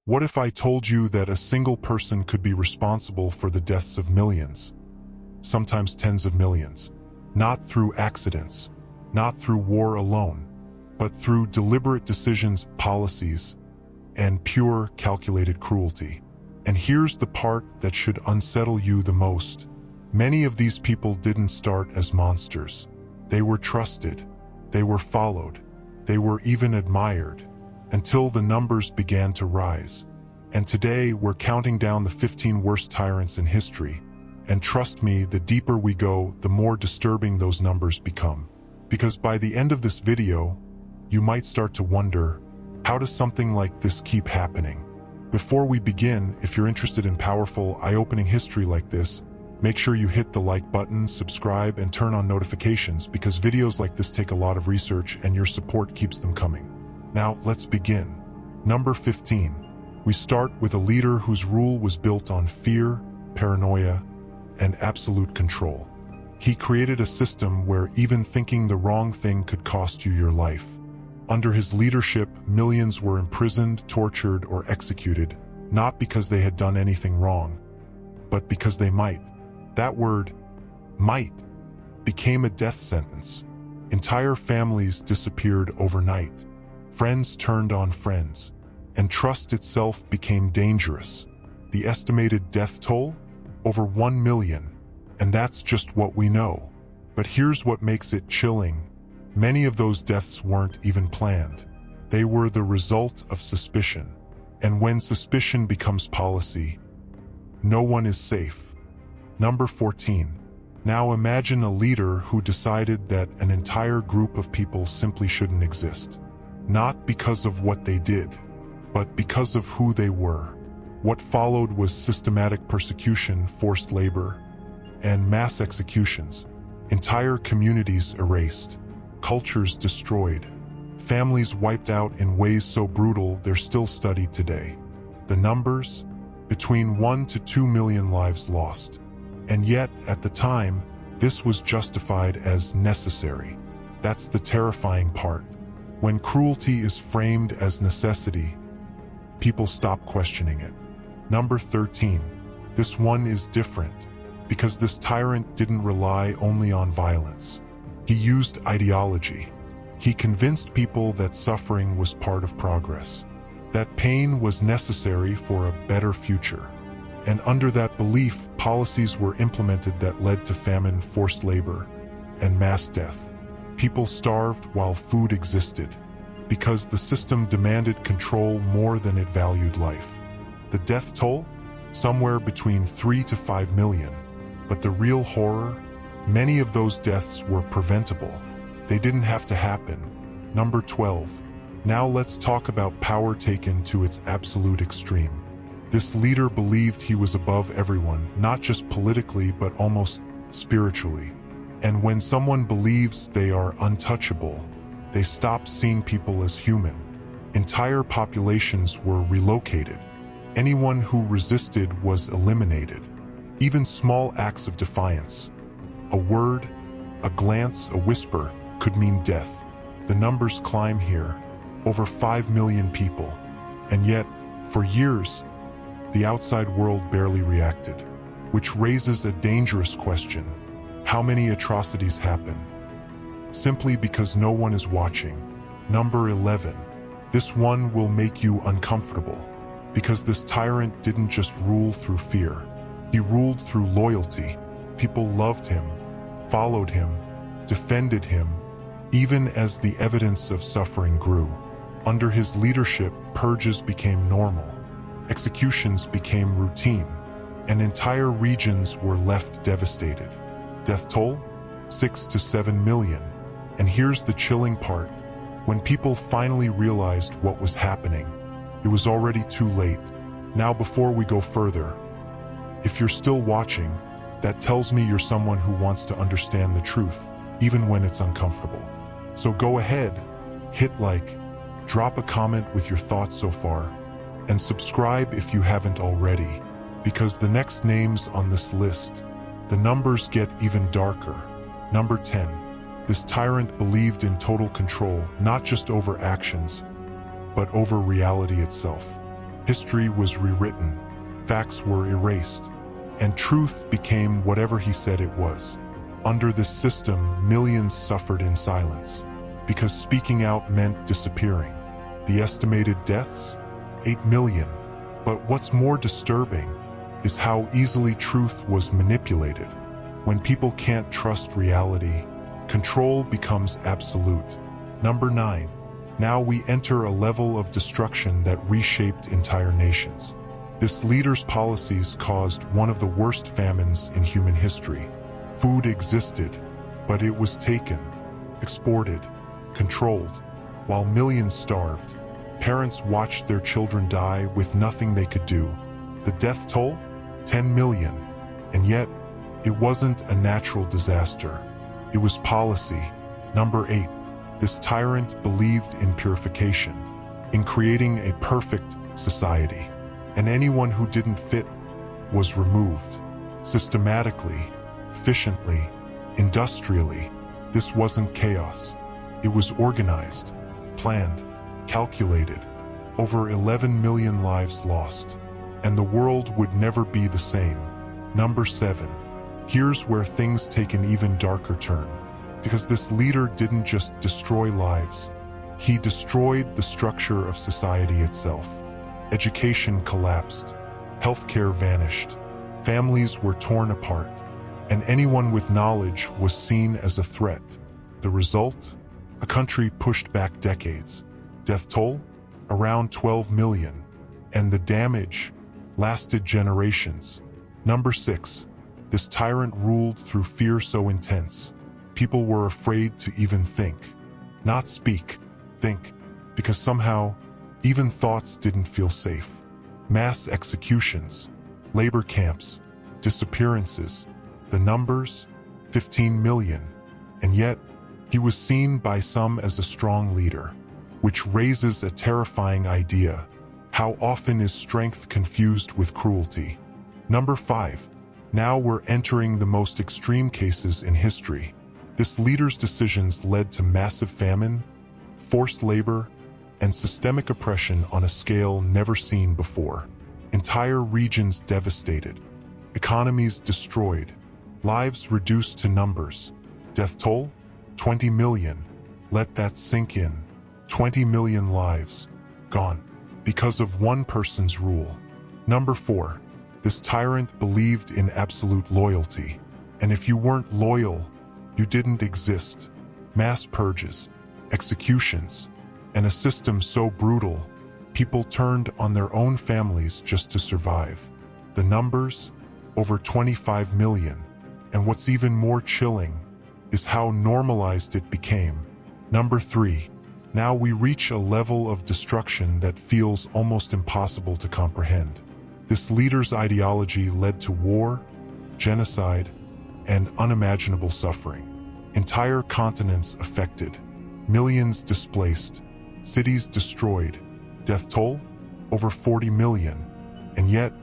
What if I told you that a single person could be responsible for the deaths of millions, sometimes tens of millions, not through accidents, not through war alone, but through deliberate decisions, policies, and pure calculated cruelty? And here's the part that should unsettle you the most. Many of these people didn't start as monsters. They were trusted, they were followed, they were even admired, until the numbers began to rise. And today we're counting down the 15 worst tyrants in history. And trust me, the deeper we go, the more disturbing those numbers become. Because by the end of this video, you might start to wonder, how does something like this keep happening? Before we begin, if you're interested in powerful, eye-opening history like this, make sure you hit the like button, subscribe, and turn on notifications, because videos like this take a lot of research and your support keeps them coming. Now, let's begin. Number 15. We start with a leader whose rule was built on fear, paranoia, and absolute control. He created a system where even thinking the wrong thing could cost you your life. Under his leadership, millions were imprisoned, tortured, or executed, not because they had done anything wrong, but because they might. That word, might, became a death sentence. Entire families disappeared overnight. Friends turned on friends, and trust itself became dangerous. The estimated death toll? Over 1 million. And that's just what we know. But here's what makes it chilling. Many of those deaths weren't even planned. They were the result of suspicion. And when suspicion becomes policy, no one is safe. Number 14. Now imagine a leader who decided that an entire group of people simply shouldn't exist. Not because of what they did, but because of who they were. What followed was systematic persecution, forced labor, and mass executions. Entire communities erased, cultures destroyed, families wiped out in ways so brutal they're still studied today. The numbers? Between 1 to 2 million lives lost. And yet, at the time, this was justified as necessary. That's the terrifying part. When cruelty is framed as necessity, people stop questioning it. Number 13. This one is different, because this tyrant didn't rely only on violence. He used ideology. He convinced people that suffering was part of progress, that pain was necessary for a better future. And under that belief, policies were implemented that led to famine, forced labor, and mass death. People starved while food existed, because the system demanded control more than it valued life. The death toll? Somewhere between 3 to 5 million. But the real horror? Many of those deaths were preventable. They didn't have to happen. Number 12. Now let's talk about power taken to its absolute extreme. This leader believed he was above everyone, not just politically, but almost spiritually. And when someone believes they are untouchable, they stop seeing people as human. Entire populations were relocated. Anyone who resisted was eliminated. Even small acts of defiance, a word, a glance, a whisper, could mean death. The numbers climb here, over 5 million people. And yet, for years, the outside world barely reacted, which raises a dangerous question. How many atrocities happen simply because no one is watching? Number 11. This one will make you uncomfortable, because this tyrant didn't just rule through fear. He ruled through loyalty. People loved him, followed him, defended him, even as the evidence of suffering grew. Under his leadership, purges became normal. Executions became routine, and entire regions were left devastated. Death toll? 6 to 7 million. And here's the chilling part. When people finally realized what was happening, it was already too late. Now, before we go further, if you're still watching, that tells me you're someone who wants to understand the truth, even when it's uncomfortable. So go ahead, hit like, drop a comment with your thoughts so far, and subscribe if you haven't already, because the next names on this list, the numbers get even darker. Number 10. This tyrant believed in total control, not just over actions, but over reality itself. History was rewritten, facts were erased, and truth became whatever he said it was. Under this system, millions suffered in silence, because speaking out meant disappearing. The estimated deaths? 8 million. But what's more disturbing is how easily truth was manipulated. When people can't trust reality, control becomes absolute. Number 9. Now we enter a level of destruction that reshaped entire nations. This leader's policies caused one of the worst famines in human history. Food existed, but it was taken, exported, controlled, while millions starved. Parents watched their children die with nothing they could do. The death toll? 10 million. And yet, it wasn't a natural disaster. It was policy. Number 8. This tyrant believed in purification, in creating a perfect society. And anyone who didn't fit was removed. Systematically, efficiently, industrially. This wasn't chaos. It was organized, planned, calculated. Over 11 million lives lost. And the world would never be the same. Number 7. Here's where things take an even darker turn. Because this leader didn't just destroy lives. He destroyed the structure of society itself. Education collapsed. Healthcare vanished. Families were torn apart. And anyone with knowledge was seen as a threat. The result? A country pushed back decades. Death toll? Around 12 million. And the damage lasted generations. Number 6. This tyrant ruled through fear so intense. People were afraid to even think. Not speak, think. Because somehow, even thoughts didn't feel safe. Mass executions, labor camps, disappearances. The numbers? 15 million. And yet, he was seen by some as a strong leader. Which raises a terrifying idea. How often is strength confused with cruelty? Number 5. Now we're entering the most extreme cases in history. This leader's decisions led to massive famine, forced labor, and systemic oppression on a scale never seen before. Entire regions devastated, economies destroyed, lives reduced to numbers. Death toll? 20 million. Let that sink in. 20 million lives gone because of one person's rule. Number 4. This tyrant believed in absolute loyalty. And if you weren't loyal, you didn't exist. Mass purges, executions, and a system so brutal, people turned on their own families just to survive. The numbers? Over 25 million. And what's even more chilling is how normalized it became. Number 3. Now we reach a level of destruction that feels almost impossible to comprehend. This leader's ideology led to war, genocide, and unimaginable suffering. Entire continents affected, millions displaced, cities destroyed, death toll? Over 40 million. And yet,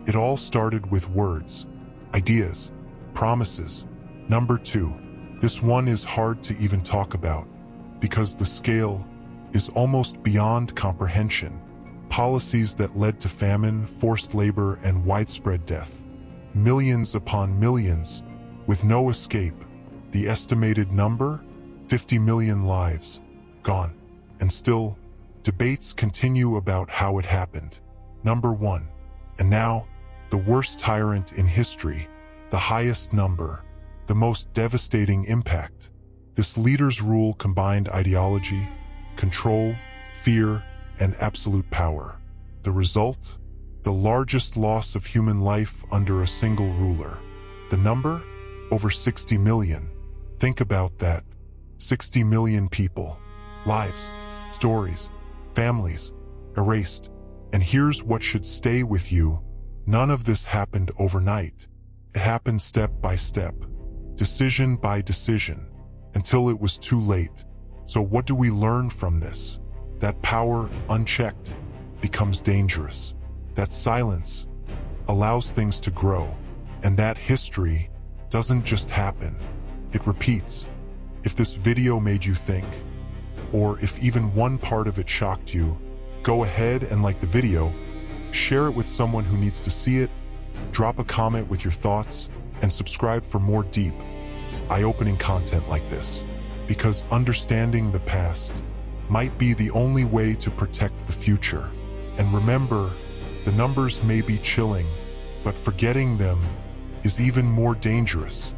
it all started with words, ideas, promises. Number 2. This one is hard to even talk about, because the scale is almost beyond comprehension. Policies that led to famine, forced labor, and widespread death. Millions upon millions, with no escape. The estimated number? 50 million lives gone. And still, debates continue about how it happened. Number 1. And now, the worst tyrant in history, the highest number, the most devastating impact. This leader's rule combined ideology, control, fear, and absolute power. The result? The largest loss of human life under a single ruler. The number? Over 60 million. Think about that. 60 million people. Lives, stories, families, erased. And here's what should stay with you. None of this happened overnight. It happened step by step, decision by decision, until it was too late. So what do we learn from this? That power, unchecked, becomes dangerous. That silence allows things to grow. And that history doesn't just happen, it repeats. If this video made you think, or if even one part of it shocked you, go ahead and like the video, Share it with someone who needs to see it, drop a comment with your thoughts, and subscribe for more deep, eye-opening content like this. Because understanding the past might be the only way to protect the future. And remember, the numbers may be chilling, but forgetting them is even more dangerous.